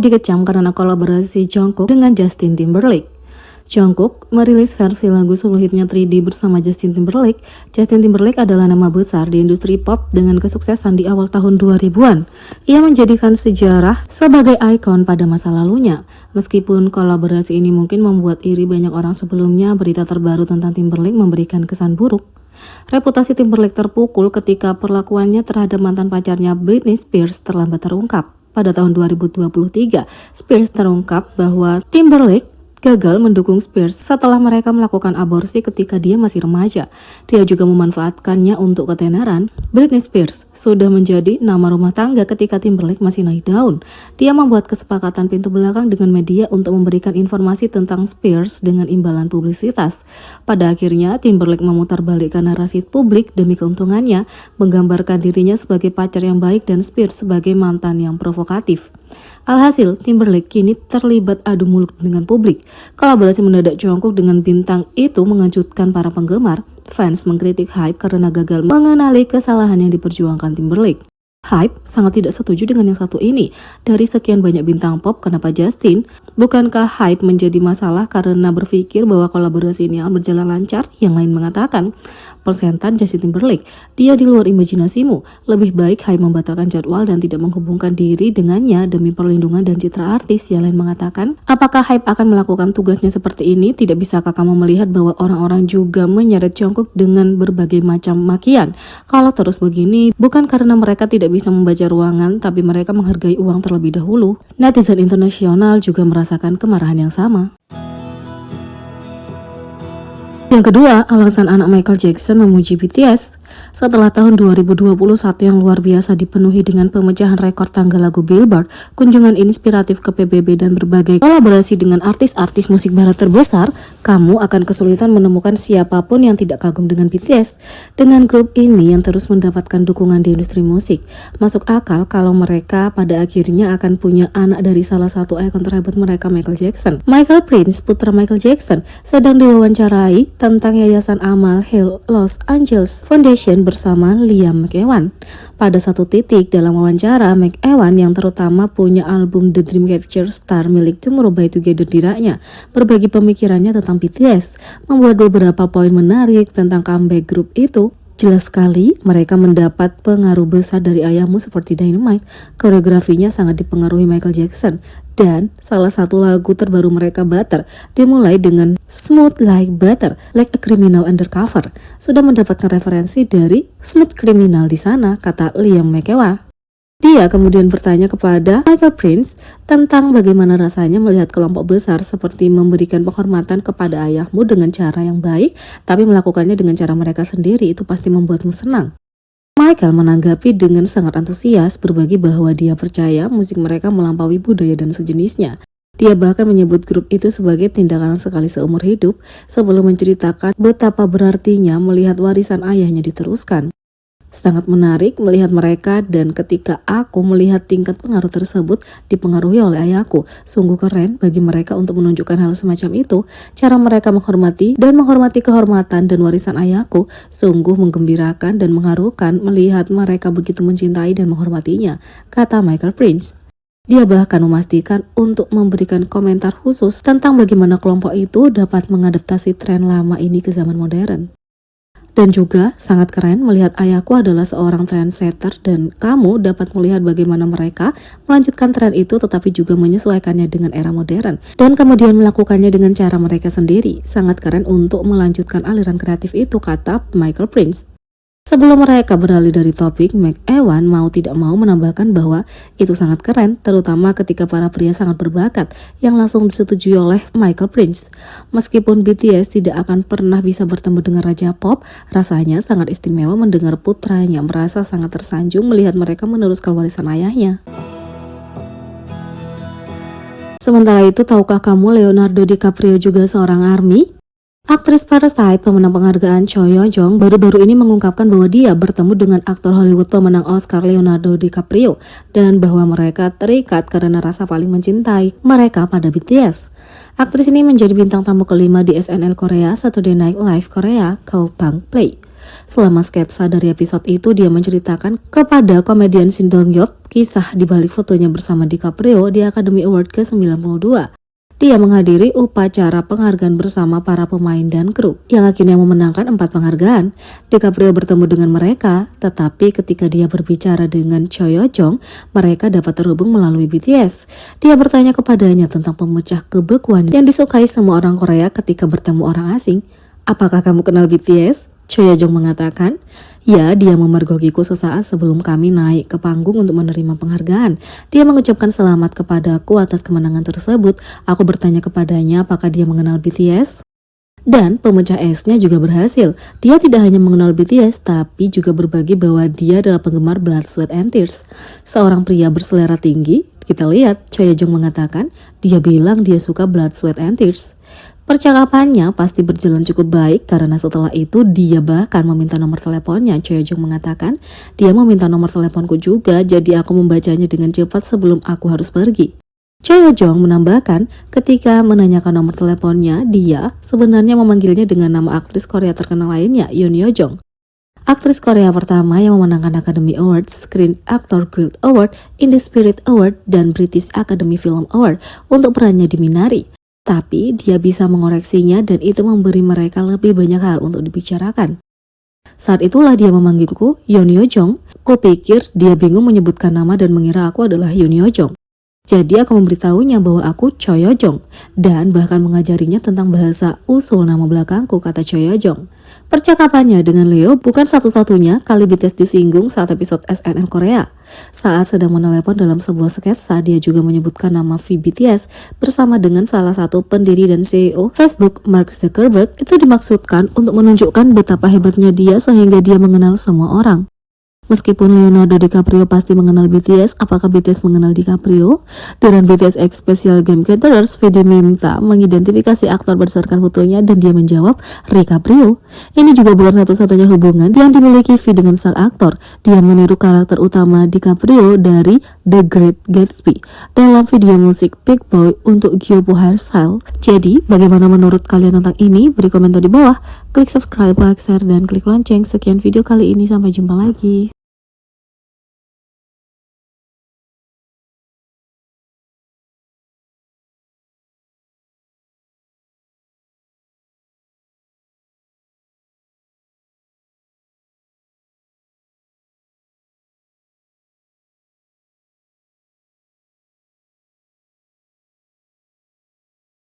Hype dikecam karena kolaborasi Jungkook dengan Justin Timberlake. Jungkook merilis versi lagu solo hitnya 3D bersama Justin Timberlake. Justin Timberlake adalah nama besar di industri pop dengan kesuksesan di awal tahun 2000-an. Ia menjadikan sejarah sebagai ikon pada masa lalunya. Meskipun kolaborasi ini mungkin membuat iri banyak orang sebelumnya, berita terbaru tentang Timberlake memberikan kesan buruk. Reputasi Timberlake terpukul ketika perlakuannya terhadap mantan pacarnya Britney Spears terlambat terungkap. Pada tahun 2023, Spears terungkap bahwa Timberlake gagal mendukung Spears setelah mereka melakukan aborsi ketika dia masih remaja. Dia juga memanfaatkannya untuk ketenaran. Britney Spears sudah menjadi nama rumah tangga ketika Timberlake masih naik daun. Dia membuat kesepakatan pintu belakang dengan media untuk memberikan informasi tentang Spears dengan imbalan publisitas. Pada akhirnya, Timberlake memutarbalikkan narasi publik demi keuntungannya, menggambarkan dirinya sebagai pacar yang baik dan Spears sebagai mantan yang provokatif. Alhasil, Timberlake kini terlibat adu mulut dengan publik. Kolaborasi mendadak Jungkook dengan bintang itu mengejutkan para penggemar. Fans mengkritik Hype karena gagal mengenali kesalahan yang diperjuangkan Timberlake. Hype sangat tidak setuju dengan yang satu ini. Dari sekian banyak bintang pop, kenapa Justin? Bukankah Hype menjadi masalah karena berpikir bahwa kolaborasi ini akan berjalan lancar? Yang lain mengatakan, persentan Justin Timberlake, dia di luar imajinasimu. Lebih baik Hype membatalkan jadwal dan tidak menghubungkan diri dengannya demi perlindungan dan citra artis. Yang lain mengatakan, apakah Hype akan melakukan tugasnya seperti ini? Tidak bisakah kamu melihat bahwa orang-orang juga menyeret Jungkook dengan berbagai macam makian? Kalau terus begini, bukan karena mereka tidak bisa membaca ruangan, tapi mereka menghargai uang terlebih dahulu. Netizen internasional juga merasakan kemarahan yang sama. Yang kedua, alasan anak Michael Jackson memuji BTS. Setelah tahun 2021 yang luar biasa dipenuhi dengan pemecahan rekor tangga lagu Billboard, kunjungan inspiratif ke PBB dan berbagai kolaborasi dengan artis-artis musik barat terbesar, kamu akan kesulitan menemukan siapapun yang tidak kagum dengan BTS. Dengan grup ini yang terus mendapatkan dukungan di industri musik, masuk akal kalau mereka pada akhirnya akan punya anak dari salah satu ikon terhebat mereka, Michael Jackson. Michael Prince, putra Michael Jackson, sedang diwawancarai tentang Yayasan Amal Hill Los Angeles Foundation bersama Liam McEwan. Pada satu titik dalam wawancara, McEwan yang terutama punya album The Dreamcatcher Star milik Tomorrow by Together di raknya, berbagi pemikirannya tentang BTS, membuat beberapa poin menarik tentang comeback grup itu. Jelas sekali mereka mendapat pengaruh besar dari ayahmu seperti Dynamite. Koreografinya sangat dipengaruhi Michael Jackson. Dan salah satu lagu terbaru mereka, Butter, dimulai dengan Smooth Like Butter, Like a Criminal Undercover. Sudah mendapatkan referensi dari Smooth Criminal di sana, kata Liam McEwan. Dia kemudian bertanya kepada Michael Prince tentang bagaimana rasanya melihat kelompok besar seperti memberikan penghormatan kepada ayahmu dengan cara yang baik, tapi melakukannya dengan cara mereka sendiri, itu pasti membuatmu senang. Michael menanggapi dengan sangat antusias, berbagi bahwa dia percaya musik mereka melampaui budaya dan sejenisnya. Dia bahkan menyebut grup itu sebagai tindakan sekali seumur hidup, sebelum menceritakan betapa berartinya melihat warisan ayahnya diteruskan. Sangat menarik melihat mereka, dan ketika aku melihat tingkat pengaruh tersebut dipengaruhi oleh ayahku, sungguh keren bagi mereka untuk menunjukkan hal semacam itu. Cara mereka menghormati kehormatan dan warisan ayahku sungguh menggembirakan dan mengharukan melihat mereka begitu mencintai dan menghormatinya, kata Michael Prince. Dia bahkan memastikan untuk memberikan komentar khusus tentang bagaimana kelompok itu dapat mengadaptasi tren lama ini ke zaman modern. Dan juga sangat keren melihat ayahku adalah seorang trendsetter dan kamu dapat melihat bagaimana mereka melanjutkan tren itu tetapi juga menyesuaikannya dengan era modern dan kemudian melakukannya dengan cara mereka sendiri. Sangat keren untuk melanjutkan aliran kreatif itu, kata Michael Prince. Sebelum mereka beralih dari topik, McEwan mau tidak mau menambahkan bahwa itu sangat keren, terutama ketika para pria sangat berbakat, yang langsung disetujui oleh Michael Prince. Meskipun BTS tidak akan pernah bisa bertemu dengan Raja Pop, rasanya sangat istimewa mendengar putranya merasa sangat tersanjung melihat mereka meneruskan warisan ayahnya. Sementara itu, tahukah kamu Leonardo DiCaprio juga seorang ARMY? Aktris Parasite, pemenang penghargaan Choi Yo-jong, baru-baru ini mengungkapkan bahwa dia bertemu dengan aktor Hollywood pemenang Oscar Leonardo DiCaprio dan bahwa mereka terikat karena rasa paling mencintai mereka pada BTS. Aktris ini menjadi bintang tamu kelima di SNL Korea Saturday Night Live Korea Kaopang Play. Selama sketsa dari episode itu, dia menceritakan kepada komedian Shin Dong-hyuk kisah di balik fotonya bersama DiCaprio di Academy Award ke-92. Dia menghadiri upacara penghargaan bersama para pemain dan kru yang akhirnya memenangkan 4 penghargaan. DiCaprio bertemu dengan mereka, tetapi ketika dia berbicara dengan Choi Yo-jong, mereka dapat terhubung melalui BTS. Dia bertanya kepadanya tentang pemecah kebekuan yang disukai semua orang Korea ketika bertemu orang asing. "Apakah kamu kenal BTS?" Choi Yo-jong mengatakan, "Ya, dia memergokiku sesaat sebelum kami naik ke panggung untuk menerima penghargaan. Dia mengucapkan selamat kepadaku atas kemenangan tersebut. Aku bertanya kepadanya apakah dia mengenal BTS. Dan pemecah esnya juga berhasil. Dia tidak hanya mengenal BTS, tapi juga berbagi bahwa dia adalah penggemar Blood, Sweat, and Tears. Seorang pria berselera tinggi, kita lihat, Choi Yo-jong mengatakan, dia bilang dia suka Blood, Sweat, and Tears. Percakapannya pasti berjalan cukup baik karena setelah itu dia bahkan meminta nomor teleponnya. Choi Yo-jong mengatakan, dia meminta nomor teleponku juga, jadi aku membacanya dengan cepat sebelum aku harus pergi. Choi Yo-jong menambahkan, ketika menanyakan nomor teleponnya, dia sebenarnya memanggilnya dengan nama aktris Korea terkenal lainnya, Yoon Yo-jong. Aktris Korea pertama yang memenangkan Academy Awards, Screen Actor Guild Award, Indie Spirit Award, dan British Academy Film Award untuk perannya di Minari. Tapi dia bisa mengoreksinya dan itu memberi mereka lebih banyak hal untuk dibicarakan. Saat itulah dia memanggilku Yoon Yo-jong. Kupikir dia bingung menyebutkan nama dan mengira aku adalah Yoon Yo-jong. Jadi aku memberitahunya bahwa aku Choi Yo-jong dan bahkan mengajarinya tentang bahasa usul nama belakangku, kata Choi Yo-jong. Percakapannya dengan Leo bukan satu-satunya kali BTS disinggung saat episode SNL Korea. Saat sedang menelepon dalam sebuah sketsa, dia juga menyebutkan nama V BTS bersama dengan salah satu pendiri dan CEO Facebook, Mark Zuckerberg. Itu dimaksudkan untuk menunjukkan betapa hebatnya dia sehingga dia mengenal semua orang. Meskipun Leonardo DiCaprio pasti mengenal BTS, apakah BTS mengenal DiCaprio? Dengan BTS X Special Game Caterers, V diminta mengidentifikasi aktor berdasarkan fotonya dan dia menjawab DiCaprio. Ini juga bukan satu-satunya hubungan yang dimiliki V dengan sang aktor. Dia meniru karakter utama DiCaprio dari The Great Gatsby dalam video musik Big Boy untuk Gyopo Hairstyle. Jadi, bagaimana menurut kalian tentang ini? Beri komentar di bawah. Klik subscribe, like, share, dan klik lonceng. Sekian video kali ini, sampai jumpa lagi.